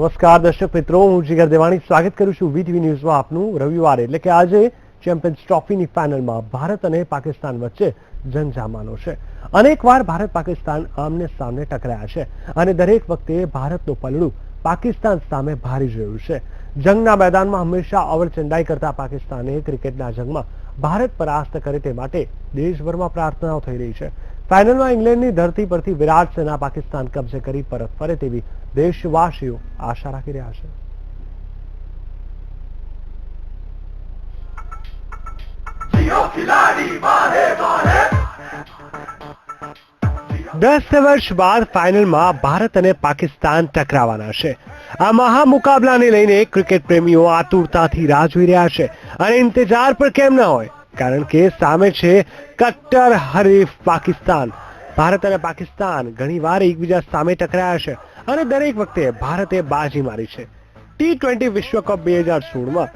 નમસ્કાર દર્શક મિત્રો, હું જીગર દેવાણી સ્વાગત કરું છું વીટીવી ન્યૂઝમાં આપનું। રવિવાર એટલે કે આજે ચેમ્પિયન્સ ટ્રોફીની ફાઇનલમાં ભારત અને પાકિસ્તાન વચ્ચે જંગ જામવાનો છે। અનેકવાર ભારત પાકિસ્તાન આમને સામને ટકરાયા છે અને દરેક વખતે ભારતનું પલડું પાકિસ્તાન સામે ભારી જ રહ્યું છે। જંગના મેદાનમાં હંમેશા અવળચંડાઈ કરતા પાકિસ્તાને ક્રિકેટના જંગમાં ભારત પરાસ્ત કરે તે માટે દેશભરમાં પ્રાર્થનાઓ થઈ રહી છે। ફાઇનલમાં ઇંગ્લેન્ડની ધરતી પરથી વિરાટ સેના પાકિસ્તાન કબજે કરી પરત ફરે તેવી દેશવાસીઓ આશા રાખી રહ્યા છે। 10 વર્ષ બાદ ફાઇનલમાં ભારત અને પાકિસ્તાન ટકરાવાના છે। આ મહામુકાબલાને લઈને ક્રિકેટ પ્રેમીઓ આતુરતાથી રાહ જોઈ રહ્યા છે અને ઇંતજાર પર કેમ ન હોય, કારણ કે સામે છે કટ્ટર હરીફ પાકિસ્તાન। ભારત અને પાકિસ્તાન ઘણીવાર એકબીજા સામે ટકરાયા છે અને દરેક વખતે ભારતે બાજી મારી છે। T20 વિશ્વકપ 2016માં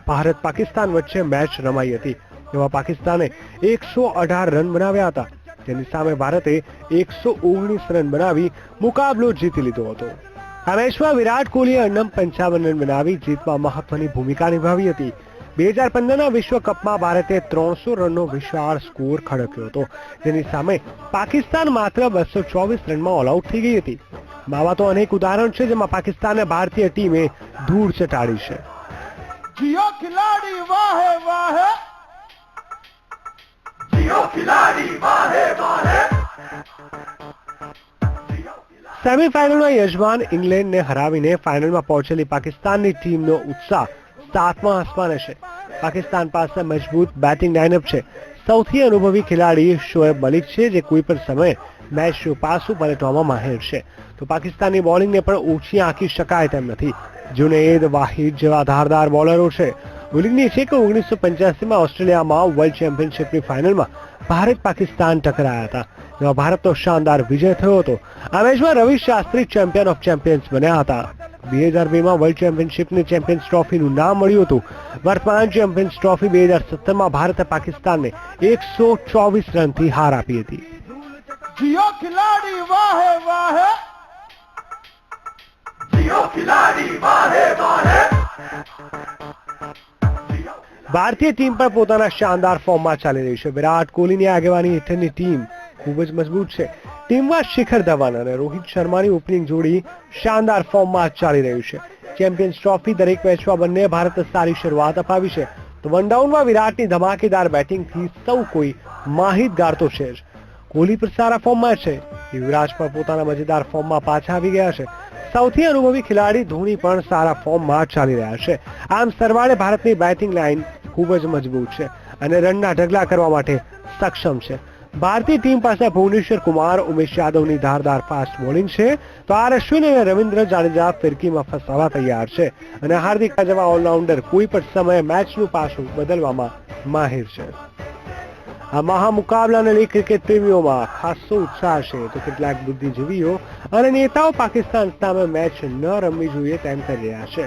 ભારત પાકિસ્તાન વચ્ચે મેચ રમાઈ હતી। એમાં પાકિસ્તાને 118 રન બનાવ્યા હતા, તેની સામે ભારતે 119 રન બનાવી મુકાબલો જીતી લીધો હતો। આ મેચમાં વિરાટ કોહલીએ અન્નમ 55 રન બનાવી જીતમાં મહત્વની ભૂમિકા નિભાવી હતી। 2015ના વિશ્વકપમાં ભારતે 300 રનનો વિશાળ સ્કોર ખડક્યો હતો, જેની સામે પાકિસ્તાન માત્ર 224 રનમાં ઓલ આઉટ થઈ ગઈ હતી। આવા તો અનેક ઉદાહરણ છે જેમાં પાકિસ્તાનને ભારતીય ટીમે ધૂળ ચટાડી છે। जियो खिलाड़ी वाहे वाहे, जियो खिलाड़ी वाहे वाहे। સેમીફાઇનલમાં યજમાન ઇંગ્લેન્ડને હરાવીને ફાઇનલમાં પહોંચેલી પાકિસ્તાનની ટીમનો ઉત્સાહ સાતમા આસમાને છે। પાકિસ્તાન પાસે મજબૂત બેટિંગ લાઇનઅપ છે। સૌથી અનુભવી ખેલાડી શોએબ મલિક છે, જે કોઈ પણ સમયે મેચનું પાસું પલટવામાં માહિર છે। તો પાકિસ્તાનની બોલિંગને પણ ઓછી આંકી શકાય તેમ નથી। જુનેદ વાહિદ જેવા ધારદાર બોલરો છે। ઉલ્લેખનીય છે કે 1985માં ઓસ્ટ્રેલિયામાં વર્લ્ડ ચેમ્પિયનશિપની ફાઇનલમાં ભારત પાકિસ્તાન ટકરાયા હતા, જેમાં ભારતનો શાનદાર વિજય થયો હતો। આ મેચમાં રવિ શાસ્ત્રી ચેમ્પિયન ઓફ ચેમ્પિયન્સ બન્યા હતા। 2002માં વર્લ્ડ ચેમ્પિયનશિપની ચેમ્પિયન્સ ટ્રોફીનું નામ મળ્યું હતું। વર્તમાન ચેમ્પિયન્સ ટ્રોફી 2017માં ભારતે પાકિસ્તાનને 124 રનથી હાર આપી હતી। जियो खिलाड़ी वाहे वाहे, जियो खिलाड़ी वाहे वाहे। ભારતીય ટીમ પણ પોતાના શાનદાર ફોર્મમાં ચાલી રહી છે। વિરાટ કોહલીની આગેવાની હેઠળની ટીમ ખૂબ જ મજબૂત છે। ટીમમાં શિખર ધવન અને રોહિત શર્માની ઓપનિંગ જોડી શાનદાર ફોર્મમાં ચાલી રહ્યું છે। ચેમ્પિયન્સ ટ્રોફી દરેક મેચમાં બંને ભારતે સારી શરૂઆત અપાવી છે, તો વન ડાઉનમાં વિરાટની ધમાકેદાર બેટિંગથી સૌ કોઈ માહિતગાર તો છે જ। કોહલી પણ સારા ફોર્મમાં છે, યુવરાજ પણ પોતાના મજેદાર ફોર્મમાં પાછા આવી ગયા છે। સૌથી અનુભવી ખેલાડી ધોની પણ સારા ફોર્મમાં ચાલી રહ્યા છે। આમ સરવાળે ભારતની બેટિંગ લાઇન ખૂબ જ મજબૂત છે અને રનના ઢગલા કરવા માટે સક્ષમ છે। ભારતીય ટીમ પાસે ભુવનેશ્વર કુમાર, ઉમેશ યાદવની ધારદાર ફાસ્ટ બોલિંગ છે, તો આર અશ્વિન અને રવિન્દ્ર જાડેજા ફિરકીમાં ફસાવા તૈયાર છે અને હાર્દિક જેવા ઓલરાઉન્ડર કોઈ પણ સમયે મેચનું પાસું બદલવામાં માહિર છે। આ મહામુકાબલાને લઈ ક્રિકેટ પ્રેમીઓમાં ખાસો ઉત્સાહ છે, તો કેટલાક બુદ્ધિજીવીઓ અને નેતાઓ પાકિસ્તાન સામે મેચ ન રમવી જોઈએ તેમ કરી રહ્યા છે।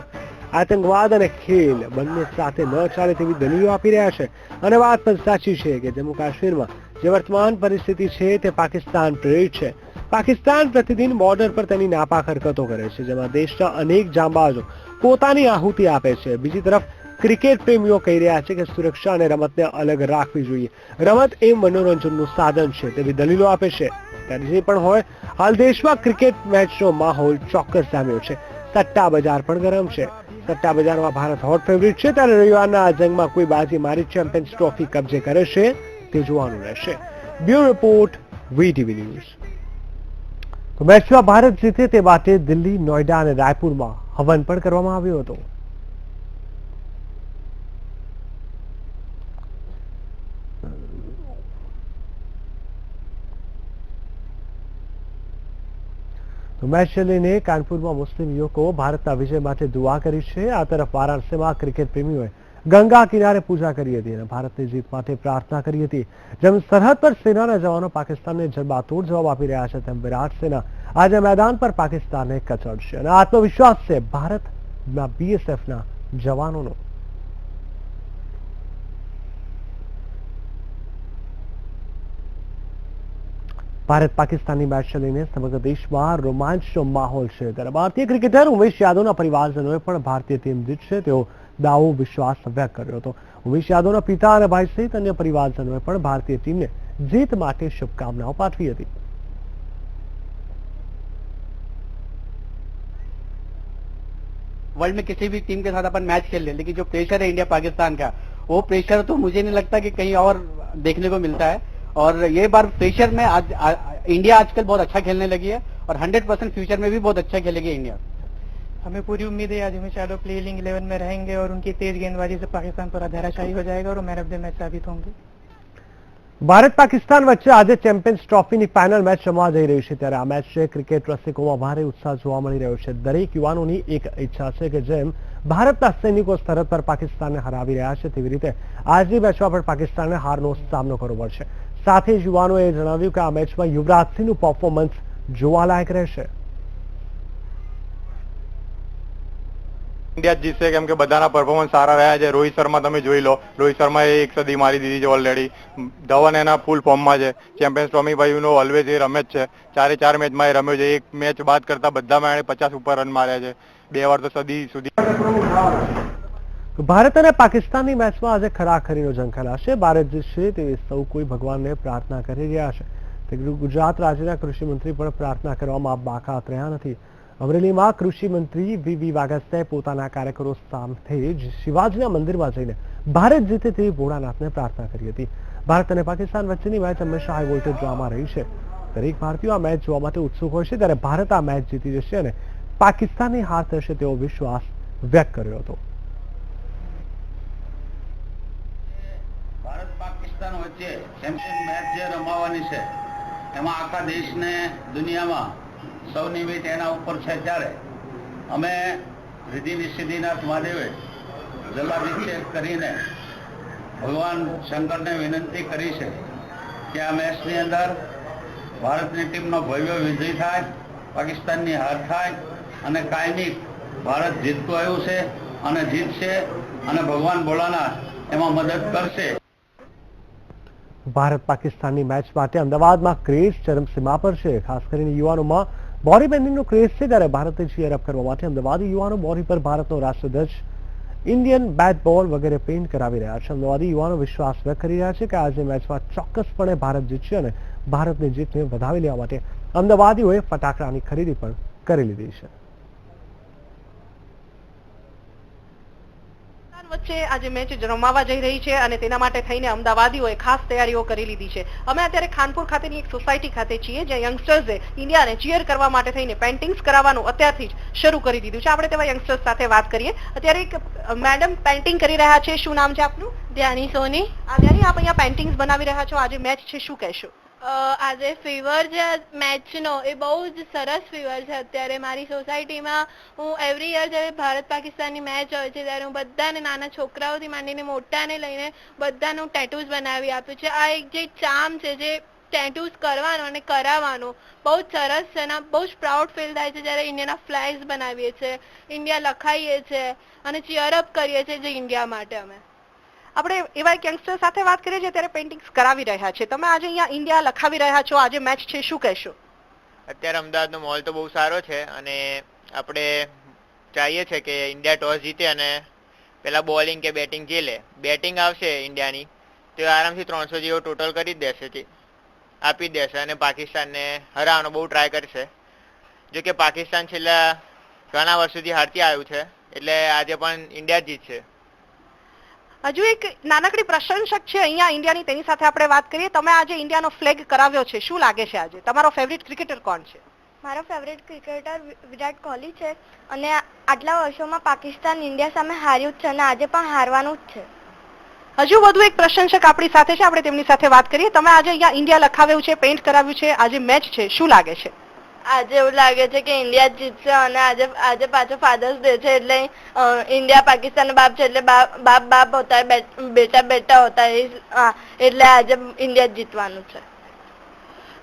આતંકવાદ અને ખેલ બંને સાથે ન ચાલે તેવી દલીલો આપી રહ્યા છે અને વાત પણ સાચી છે કે જમ્મુ કાશ્મીરમાં જે વર્તમાન પરિસ્થિતિ છે તે પાકિસ્તાન પ્રેરિત છે। પાકિસ્તાન પ્રતિદિન બોર્ડર પર તેની નાપાક હરકતો કરે છે, જેમાં દેશના અનેક જાંબાઝો પોતાની આહુતિ આપે છે। બીજી તરફ ક્રિકેટ પ્રેમીઓ કહી રહ્યા છે કે સુરક્ષા અને રમતને અલગ રાખવી જોઈએ। રમત એ મનોરંજનનું સાધન છે તેવી દલીલો આપે છે। ત્યારે જે પણ હોય, હાલ દેશમાં ક્રિકેટ મેચનો માહોલ ચોક્કસ જામ્યો છે। સટ્ટા બજાર પણ ગરમ છે। સટ્ટા બજારમાં ભારત હોટ ફેવરિટ છે, ત્યારે રવિવારના આ જંગમાં કોઈ બાજી મારી ચેમ્પિયન્સ ટ્રોફી કબજે કરે છે તે જોવાનું રહેશે। Bureau report, VTV news. તો મેચમાં ભારત જીતે તે માટે દિલ્હી, નોઈડા અને રાયપુરમાં હવન પણ કરવામાં આવ્યો હતો। તો મેચને લઈને કાનપુરમાં મુસ્લિમ યુવકો ભારતના વિજય માટે દુઆ કરી છે। આ તરફ વારાણસીમાં ક્રિકેટ પ્રેમીઓએ ગંગા કિનારે પૂજા કરી હતી અને ભારતની જીત માટે પ્રાર્થના કરી હતી। જેમ સરહદ પર સેનાના જવાનો પાકિસ્તાનને જડબાતોડ જવાબ આપી રહ્યા છે, તેમ વિરાટ સેના આજે મેદાન પર પાકિસ્તાનને કચડશે અને આત્મવિશ્વાસ છે ભારતના બીએસએફના જવાનોનો। ભારત પાકિસ્તાનની મેચને લઈને સમગ્ર દેશમાં રોમાંચનો માહોલ છે ત્યારે ભારતીય ક્રિકેટર ઉમેશ યાદવના પરિવારજનોએ પણ ભારતીય ટીમ જીતશે તેવો દાવો વિશ્વાસ વ્યક્ત કર્યો હતો. ઉમેશ યાદવના પિતા અને ભાઈ સહિત અન્ય પરિવારજનોએ પણ ભારતીય ટીમને जीत માટે શુભકામનાઓ પાઠવી હતી. वर्ल्ड में किसी भी टीम के साथ अपन मैच खेल ले, लेकिन जो प्रेशर है इंडिया पाकिस्तान का, वो प्रेशर तो मुझे नहीं लगता कि कहीं और देखने को मिलता है. और ये बार प्रेशर में आज इंडिया आजकल बहुत अच्छा खेलने लगी है और 100% फ्यूचर में भी बहुत अच्छा खेलेगी इंडिया. हमें पूरी उम्मीद है आज उमेश यादव प्लेइंग 11 में रहेंगे और उनकी तेज गेंदबाजी से पाकिस्तान पूरा धराशायी हो जाएगा और मैन ऑफ द मैच साबित होंगे. ભારત પાકિસ્તાન વચ્ચે આજે ચેમ્પિયન્સ ટ્રોફીની ફાઇનલ મેચ રમવા જઈ રહી છે ત્યારે આ મેચ ક્રિકેટ રસિકોમાં ભારે ઉત્સાહ જોવા મળી રહ્યો છે. દરેક યુવાનોની એક ઈચ્છા છે કે જેમ ભારતના સૈનિકો સરહદ પર પાકિસ્તાનને હરાવી રહ્યા છે તેવી રીતે આજની મેચમાં પણ પાકિસ્તાનને હારનો સામનો કરવો પડશે. સાથે જ યુવાનોએ જણાવ્યું કે આ મેચમાં યુવરાજ સિંહનું પરફોર્મન્સ જોવાલાયક રહેશે. ઇન્ડિયા જીતશે કેમ કે બધાના પરફોર્મન્સ સારા રહ્યા છે. રોહિત શર્મા તમે જોઈ લો, રોહિત શર્માએ 1 સદી મારી દીધી છે ઓલરેડી. ધવન એના ફૂલ ફોર્મમાં છે. ચેમ્પિયન્સ ટ્રોફી ભાઈનો ઓલવેઝ એ રમે જ છે. 4 મેચમાં એ રમ્યો છે. એક મેચ બાદ કરતા બધામાં એણે 50 ઉપર રન માર્યા છે. 2 વાર તો સદી સુધી. ભારત અને પાકિસ્તાનની મેચમાં આજે ખરાખરીનો જંગ ખેલાશે. ભારત જીતશે તેવી સૌ કોઈ ભગવાનને પ્રાર્થના કરી રહ્યા છે. ગુજરાત રાજ્યના કૃષિ મંત્રી પણ પ્રાર્થના કરવામાં બાકાત રહ્યા નથી. અમરેલીમાં કૃષિ મંત્રી વી વાઘેલાએ પોતાના કાર્યકરો સાથે જ શિવાજીના મંદિરમાં જઈને ભારત જીતે તેવી ભોળાનાથને પ્રાર્થના કરી હતી. ભારત અને પાકિસ્તાન વચ્ચેની મેચ હંમેશા હાઈ વોલ્ટેજ ડ્રામા રહી છે. દરેક ભારતીયો આ મેચ જોવા માટે ઉત્સુક હોય છે ત્યારે ભારત આ મેચ જીતી જશે અને પાકિસ્તાનની હાર થશે તેવો વિશ્વાસ વ્યક્ત કર્યો હતો. ભારત પાકિસ્તાન વચ્ચે ચેમ્પિયન મેચ જે રમાવાની છે એમાં આખા દેશને દુનિયામાં સૌની વેટ એના ઉપર છે ત્યારે અમે રિદ્ધિ સિદ્ધિનાથ મહાદેવે જલાભિષેક કરીને ભગવાન શંકરને વિનંતી કરી છે કે આ મેચની અંદર ભારતની ટીમનો ભવ્ય વિજય થાય, પાકિસ્તાનની હાર થાય અને કાયમી ભારત જીતતું આવ્યું છે અને જીતશે અને ભગવાન ભોળાનાથ એમાં મદદ કરશે. ભારત પાકિસ્તાનની મેચ માટે અમદાવાદમાં ક્રેઝ ચરમસીમા પર છે. ખાસ કરીને યુવાનોમાં બોડી પેઇન્ટિંગનો ક્રેઝ છે ત્યારે ભારતે ચીયર અપ કરવા માટે અમદાવાદી યુવાનો બોડી પર ભારતનો રાષ્ટ્રધ્વજ, ઇન્ડિયન બેટ બોલ વગેરે પેઇન્ટ કરાવી રહ્યા છે. અમદાવાદી યુવાનો વિશ્વાસ વ્યક્ત કરી રહ્યા છે કે આજે મેચમાં ચોક્કસપણે ભારત જીતશે અને ભારતની જીતને વધાવી લેવા માટે અમદાવાદીઓએ ફટાકડાની ખરીદી પણ કરી લીધી છે. વચ્ચે આજે મેચ રમવા જઈ રહી છે અને તેના માટે થઈને અમદાવાદીઓએ ખાસ તૈયારીઓ કરી લીધી છે. અમે અત્યારે ખાનપુર ખાતેની એક સોસાયટી ખાતે છીએ જ્યાં યંગસ્ટર્સે ઇન્ડિયાને ચીયર કરવા માટે થઈને પેઇન્ટિંગ્સ કરાવવાનું અત્યારથી જ શરૂ કરી દીધું છે. આપણે તેવા યંગસ્ટર્સ સાથે વાત કરીએ. અત્યારે એક મેડમ પેઇન્ટિંગ કરી રહ્યા છે. શું નામ છે આપનું? ધ્યાની સોની. ધ્યાની, આપ અહીંયા પેઇન્ટિંગ્સ બનાવી રહ્યા છો. આજે મેચ છે, શું કહેશો? આજે ફીવર છે મેચનો, એ બહુ જ સરસ ફીવર છે. અત્યારે મારી સોસાયટીમાં હું એવરી યર જ્યારે ભારત પાકિસ્તાનની મેચ હોય છે ત્યારે હું બધાને, નાના છોકરાઓથી માંડીને મોટાને લઈને બધાનું ટેટૂઝ બનાવી આપ્યું છે. આ એક જે ચામ છે, જે ટેટૂઝ કરવાનો અને કરાવવાનો બહુ જ સરસ છે અને બહુ જ પ્રાઉડ ફીલ થાય છે જ્યારે ઇન્ડિયાના ફ્લેગ્સ બનાવીએ છીએ, ઇન્ડિયા લખાઈએ છીએ અને ચીયર અપ કરીએ છીએ જે ઇન્ડિયા માટે. અમે આપણે એવા એક યંગસ્ટર સાથે વાત કરીએ છીએ ત્યારે પેઇન્ટિંગ્સ કરાવી રહ્યા છે. તમે આજે અહીંયા ઇન્ડિયા લખાવી રહ્યા છો, આજે મેચ છે, શું કહેશો? અત્યારે અમદાવાદનો માહોલ તો બહુ સારો છે અને આપણે ચાહીએ છીએ કે ઇન્ડિયા ટોસ જીતે અને પેલા બોલિંગ કે બેટિંગ જે લે, બેટિંગ આવશે ઇન્ડિયાની તો આરામથી 300 જેવો ટોટલ કરી જ દેશે, આપી જ દેશે અને પાકિસ્તાનને હરાવવાનો બહુ ટ્રાય કરશે. જો કે પાકિસ્તાન છેલ્લા ઘણા વર્ષોથી હારતી આવ્યું છે એટલે આજે પણ ઇન્ડિયા જ જીતશે. હજુ એક નાનકડી પ્રશંસક છે અહીંયા ઇન્ડિયાની, તેની સાથે આપણે વાત કરીએ. તમે આજે ઇન્ડિયાનો ફ્લેગ કરાવ્યો છે, શું લાગે છે આજે? તમારો ફેવરિટ ક્રિકેટર કોણ છે? મારો ફેવરિટ ક્રિકેટર વિરાટ કોહલી છે અને આટલા વર્ષોમાં પાકિસ્તાન ઇન્ડિયા સામે હાર્યું જ છે અને આજે પણ હારવાનું જ છે. હજુ વધુ એક પ્રશંસક આપણી સાથે છે, આપણે તેમની સાથે વાત કરીએ. તમે આજે અહીંયા ઇન્ડિયા લખાવ્યું છે, પેઇન્ટ કરાવ્યું છે, આજે મેચ છે, શું લાગે છે? આજે એવું લાગે છે કે ઇન્ડિયા જીતશે અને આજે પાછો ફાધર્સ ડે છે એટલે ઇન્ડિયા પાકિસ્તાન બાપ છે એટલે બાપ બાપ હોતા હૈ, બેટા બેટા હોતા હૈ, એટલે આજે ઇન્ડિયા જીતવાનું છે.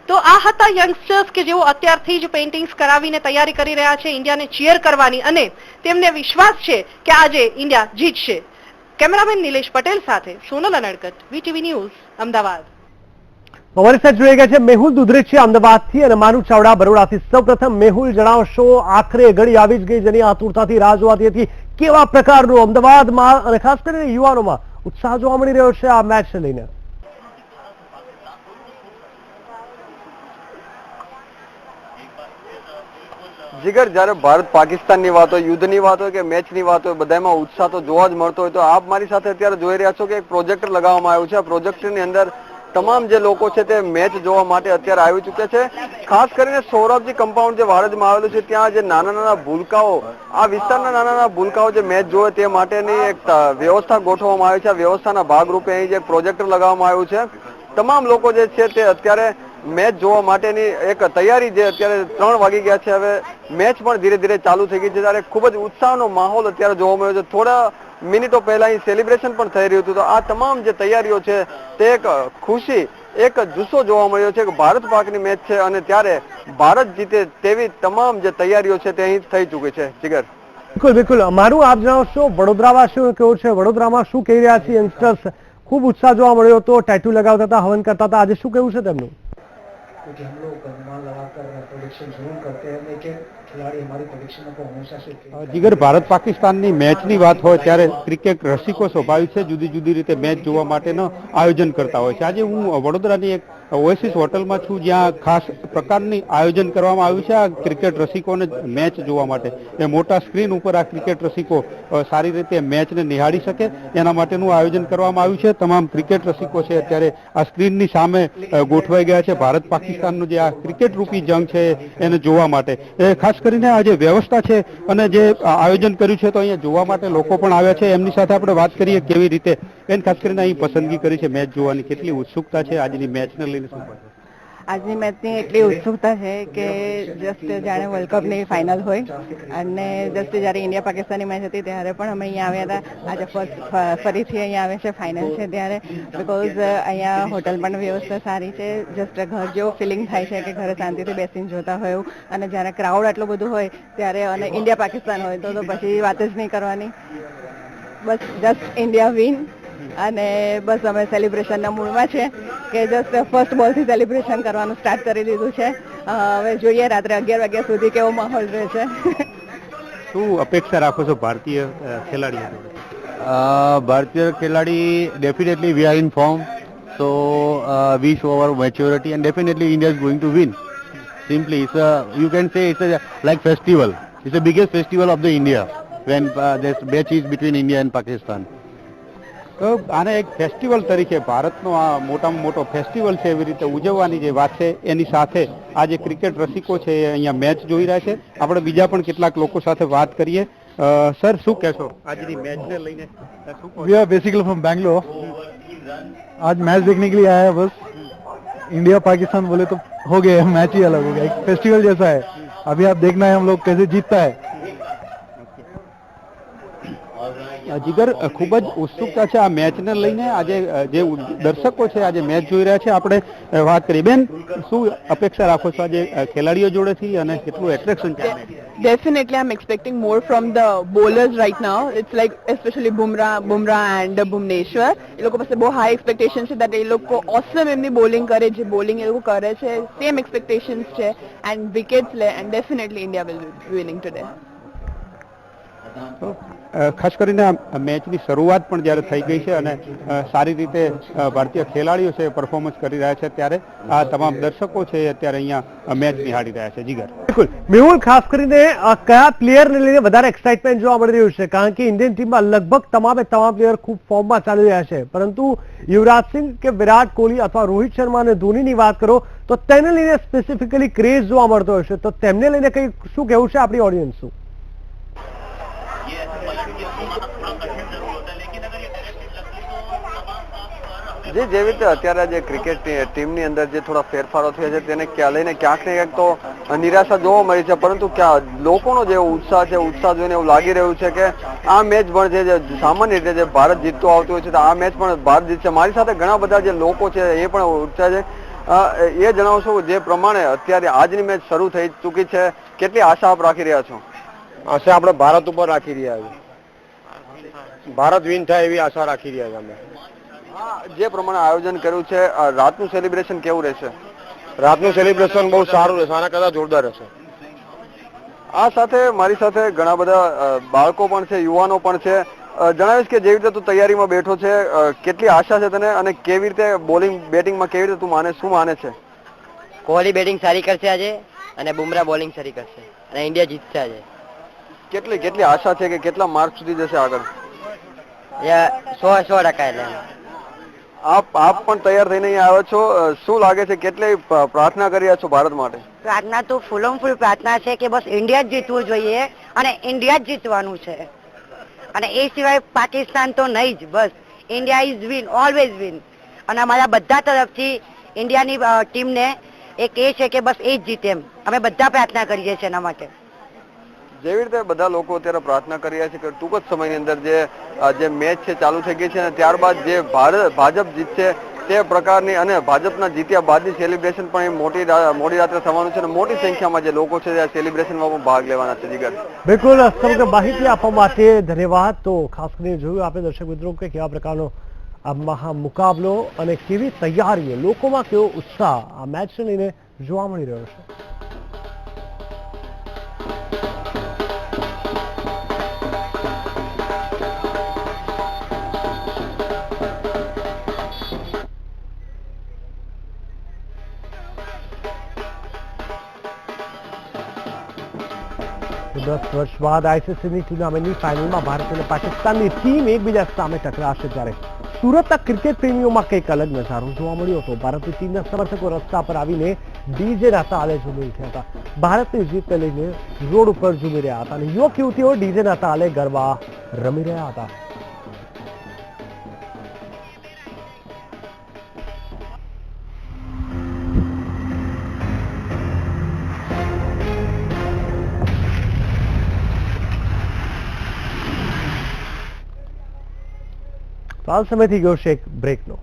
તો આ હતા યંગસ્ટર્સ કે જેઓ અત્યારથી જ પેઇન્ટિંગ્સ કરાવીને તૈયારી કરી રહ્યા છે ઇન્ડિયાને ચીયર કરવાની અને તેમને વિશ્વાસ છે કે આજે ઇન્ડિયા જીતશે. કેમેરામેન નિલેશ પટેલ સાથે સોનલ અનડકટ, વીટીવી ન્યૂઝ, અમદાવાદ. અમારી સાથે જોઈ ગયા છે મેહુલ દુધરેજી અમદાવાદથી અને માનુ ચાવડા બરોડાથી. સૌપ્રથમ મેહુલ, જણાવશો, આખરે ઘડી આવી જ ગઈ જેની આતુરતાથી રાહ જોવાતી હતી. કેવા પ્રકારનું અમદાવાદમાં અને ખાસ કરીને યુવાનોમાં ઉત્સાહ જોવા મળી રહ્યો છે આ મેચને લઈને? જીગર, જ્યારે ભારત પાકિસ્તાનની વાત હોય, યુદ્ધની વાત હોય કે મેચની વાત હોય, બધામાં ઉત્સાહ તો જોવા જ મળતો હોય. તો આપ મારી સાથે અત્યારે જોઈ રહ્યા છો કે એક પ્રોજેક્ટર લગાવવામાં આવ્યું છે. આ પ્રોજેક્ટરની અંદર તમામ જે લોકો છે તે મેચ જોવા માટે અત્યારે આવી ચૂક્યા છે. ખાસ કરીને સૌરભજી કમ્પાઉન્ડ જે વાડજમાં આવેલું છે, ત્યાં જે નાના નાના ભૂલકાઓ, આ વિસ્તારના નાના નાના ભૂલકાઓ જે મેચ જોવે તે માટેની એક વ્યવસ્થા ગોઠવવામાં આવી છે. આ વ્યવસ્થાના ભાગરૂપે અહીં જે પ્રોજેક્ટર લગાવવામાં આવ્યું છે, તમામ લોકો જે છે તે અત્યારે મેચ જોવા માટેની એક તૈયારી, જે અત્યારે 3 વાગી ગયા છે, હવે મેચ પણ ધીરે ધીરે ચાલુ થઈ ગઈ છે. ત્યારે ખૂબ જ ઉત્સાહનો માહોલ અત્યારે જોવા મળ્યો છે. થોડા મિનિટો પહેલા અહીં સેલિબ્રેશન પણ થઈ રહ્યું હતું. તો આ તમામ જે તૈયારીઓ છે તે એક ખુશી, એક જુસ્સો જોવા મળ્યો છે કે ભારત પાકની મેચ છે અને ત્યારે ભારત જીતે તેવી તમામ જે તૈયારીઓ છે તે અહીં થઈ ચૂકી છે. જીગર, બિલકુલ બિલકુલ. મારું આપ જણાવશો, વડોદરાવાસીઓ કેવું છે? વડોદરામાં શું કહી રહ્યા છે યંગસ્ટર્સ? ખૂબ ઉત્સાહ જોવા મળ્યો હતો, ટેટુ લગાવતા હતા, હવન કરતા હતા. આજે શું કેવું છે તેમનું? क्योंकि हम लोग अनुमान लगाकर प्रोडिक्शन जरूर करते हैं, लेकिन खिलाड़ी हमारी प्रोडिक्शन को हमेशा से જીગર, ભારત પાકિસ્તાનની મેચની વાત હોય ત્યારે ક્રિકેટ રસિકો સ્વાભાવિક છે જુદી જુદી રીતે મેચ જોવા માટેનું આયોજન કરતા હોય છે. આજે હું વડોદરાની એક ઓએસિસ હોટલમાં છું, જ્યાં ખાસ પ્રકારની આયોજન કરવામાં આવ્યું છે આ ક્રિકેટ રસિકોને મેચ જોવા માટે. એ મોટા સ્ક્રીન ઉપર આ ક્રિકેટ રસિકો સારી રીતે મેચને નિહાળી શકે એના માટેનું આયોજન કરવામાં આવ્યું છે. તમામ ક્રિકેટ રસિકો છે અત્યારે આ સ્ક્રીનની સામે ગોઠવાઈ ગયા છે ભારત પાકિસ્તાનનું જે આ ક્રિકેટ રૂપી જંગ છે એને જોવા માટે. ખાસ કરીને આ જે વ્યવસ્થા છે અને જે આયોજન કર્યું છે, તો અહીંયા જોવા માટે લોકો પણ આવ્યા છે. એમની સાથે આપણે વાત કરીએ કેવી રીતે એને ખાસ કરીને અહીં પસંદગી કરી છે મેચ જોવાની, કેટલી ઉત્સુકતા છે આજની મેચને લઈને? આજની મેચની એટલી ઉત્સુકતા છે કે જસ્ટ જાણે વર્લ્ડ કપની ફાઇનલ હોય, અને જસ્ટ જ્યારે ઇન્ડિયા પાકિસ્તાનની મેચ હતી ત્યારે પણ અમે અહીંયા આવ્યા હતા. આજે ફરીથી અહીંયા આવે છે, ફાઇનલ છે ત્યારે, બિકોઝ અહીંયા હોટલ પણ વ્યવસ્થા સારી છે. જસ્ટ ઘર જેવું ફિલિંગ થાય છે કે ઘરે શાંતિથી બેસીને જોતા હોય એવું. અને જ્યારે ક્રાઉડ આટલું બધું હોય ત્યારે, અને ઇન્ડિયા પાકિસ્તાન હોય તો પછી વાત જ નહીં કરવાની. બસ જસ્ટ ઇન્ડિયા વિન, અને બસ અમે સેલિબ્રેશનના મૂડમાં છે કે જસ્ટ ફર્સ્ટ બોલથી સેલિબ્રેશન કરવાનું સ્ટાર્ટ કરી દીધું છે. હવે જોઈએ રાત્રે 11 વાગ્યા સુધી કેવો માહોલ રહે છે. શું અપેક્ષા રાખો છો ભારતીય ખેલાડીઓ? ભારતીય ખેલાડી definitely we are in form, so we show our maturity and definitely India is going to win. Simply, you can say it's a like festival. It's the biggest festival of the India when this match is between India and Pakistan. તો આને એક festival તરીકે, ભારતનો આ મોટામાં મોટો festival છે એવી રીતે ઉજવવાની જે વાત છે, એની સાથે આ જે ક્રિકેટ રસિકો છે એ અહીંયા મેચ જોઈ રહ્યા છે. આપણે બીજા પણ કેટલાક લોકો સાથે વાત કરીએ. સર, શું કહેશો આજની મેચને લઈને? We are basically from Bangalore. आज मैच देखने के लिए आया है. बस इंडिया पाकिस्तान बोले तो हो गया, मैच ही अलग हो गया, एक फेस्टिवल जैसा है. अभी आप देखना है हम लोग कैसे जीतता है. જીગર, ખૂબ જ ઉત્સુકતા છે આ મેચને લઈને. આજે જે દર્શકો છે આજે મેચ જોઈ રહ્યા છે, આપણે વાત કરીએ. બેન, શું અપેક્ષા રાખો છો આજે ખેલાડીઓ જોડેથી અને કેટલું એટ્રેક્શન છે? Definitely, I'm expecting more from the bowlers right now. It's like especially Bumrah and Bhuvneshwar. એ લોકો પાસે બહુ હાઈ એક્સપેક્ટેશન છે that એ લોકો ઓસમ એમની બોલિંગ કરે, જે બોલિંગ એ લોકો કરે છે સેમ એક્સપેક્ટેશન્સ છે, એન્ડ વિકેટ્સ લે, and definitely India will be winning today. ખાસ કરીને આ મેચની શરૂઆત પણ જ્યારે થઈ ગઈ છે અને સારી રીતે ભારતીય ખેલાડીઓ છે પરફોર્મન્સ કરી રહ્યા છે, ત્યારે આ તમામ દર્શકો છે અત્યારે અહીંયા મેચ નિહાળી રહ્યા છે. જીગર, બિલકુલ. મેહુલ, ખાસ કરીને કયા પ્લેયરને લઈને વધારે એક્સાઇટમેન્ટ જોવા મળી રહ્યું છે? કારણ કે ઇન્ડિયન ટીમમાં લગભગ તમામ પ્લેયર ખૂબ ફોર્મમાં ચાલી રહ્યા છે, પરંતુ યુવરાજસિંહ કે વિરાટ કોહલી અથવા રોહિત શર્મા અને ધોનીની વાત કરો તો તેને લઈને સ્પેસિફિકલી ક્રેઝ જોવા મળતો હશે, તો તેમને લઈને કંઈ શું કહેવું છે આપણી ઓડિયન્સનું? જેવી રીતે અત્યારે જે ક્રિકેટ ટીમની અંદર જે થોડા ફેરફારો થયા છે તેને લઈને ક્યાંક ને ક્યાંક તો નિરાશા જોવા મળી છે, પરંતુ લોકોનો જે ઉત્સાહ છે, ઉત્સાહ જોઈને એવું લાગી રહ્યું છે કે આ મેચ પણ છે જે સામાન્ય રીતે જે ભારત જીતતું આવતું હોય છે, તો આ મેચ પણ ભારત જીતશે. મારી સાથે ઘણા બધા જે લોકો છે એ પણ ઉત્સાહ છે. એ જણાવશો જે પ્રમાણે અત્યારે આજની મેચ શરૂ થઈ ચૂકી છે, કેટલી આશા આપ રાખી રહ્યા છો? આશા આપણે ભારત ઉપર રાખી રહ્યા છીએ. ભારત વિન થાય એવી આશા રાખી રહ્યા છીએ અમે. જે પ્રમાણે આયોજન કર્યું છે રાતનું સેલિબ્રેશન કેવું રહેશે? રાતનું સેલિબ્રેશન બહુ સારું રહેશે, આના કરતા જોરદાર રહેશે. આ સાથે મારી સાથે ઘણા બધા બાળકો પણ છે, યુવાનો પણ છે. જણાવીશ કે જેવી રીતે તું તૈયારીમાં બેઠો છે, કેટલી આશા છે તને અને કેવી રીતે બોલિંગ બેટિંગમાં કેવી રીતે તું શું માને છે? કોહલી બેટિંગ સારી કરશે આજે અને બુમરાહ બોલિંગ સારી કરશે અને ઇન્ડિયા જીતશે આજે. કેટલી આશા છે કે કેટલા માર્ક સુધી જશે આગળ? 100% એટલે આપ પણ તૈયાર થઈને અહીંયા આવ્યા છો, શું લાગે છે કેટલી પ્રાર્થના કરી રહ્યા છો ભારત માટે? પ્રાર્થના તો ફૂલોમ ફૂલ પ્રાર્થના છે કે બસ ઇન્ડિયા જ જીતવું જોઈએ અને ઇન્ડિયા જ જીતવાનું છે અને એ સિવાય પાકિસ્તાન તો નહીં જ. બસ India is win, always win. અને અમારા બધા તરફથી ઇન્ડિયાની ટીમને એક એ છે કે બસ એ જ જીતે એમ અમે બધા પ્રાર્થના કરીએ છીએ એના માટે. જેવી રીતે બધા લોકો અત્યારે પ્રાર્થના કરી રહ્યા છે કે ટૂંક જ સમયની અંદર જે મેચ છે ચાલુ થઈ ગઈ છે અને ત્યારબાદ જે ભાજપ જીતશે તે પ્રકારની અને ભાજપના જીત્યા બાદની સેલિબ્રેશન પણ મોડી રાત્રે થવાનું છે અને મોટી સંખ્યામાં જે લોકો છે તે સેલિબ્રેશનમાં પણ ભાગ લેવાના છે. જીગર, બિલકુલ સમગ્ર માહિતી આપવા માટે ધન્યવાદ. તો ખાસ કરીને જોયું આપણે દર્શક મિત્રો કે કેવા પ્રકારનો આ મહા મુકાબલો અને કેવી તૈયારી, લોકોમાં કેવો ઉત્સાહ આ મેચને લઈને જોવા મળી રહ્યો છે. દસ વર્ષ બાદ આઈસીસીની ટુર્નામેન્ટની ફાઇનલમાં ભારત અને પાકિસ્તાનની ટીમ એકબીજા સામે ટકરાશે ત્યારે સુરતના ક્રિકેટ પ્રેમીઓમાં કંઈક અલગ નજારો જોવા મળ્યો હતો. ભારતની ટીમના સમર્થકો રસ્તા પર આવીને ડીજેના તાલે ઝૂમી ઉઠ્યા હતા. ભારતની જીતને લઈને રોડ ઉપર ઝૂમી રહ્યા હતા અને યુવક યુવતીઓ ડીજેના તાલે ગરબા રમી રહ્યા હતા. હાલ સમય થઈ ગયો છે એક બ્રેકનો.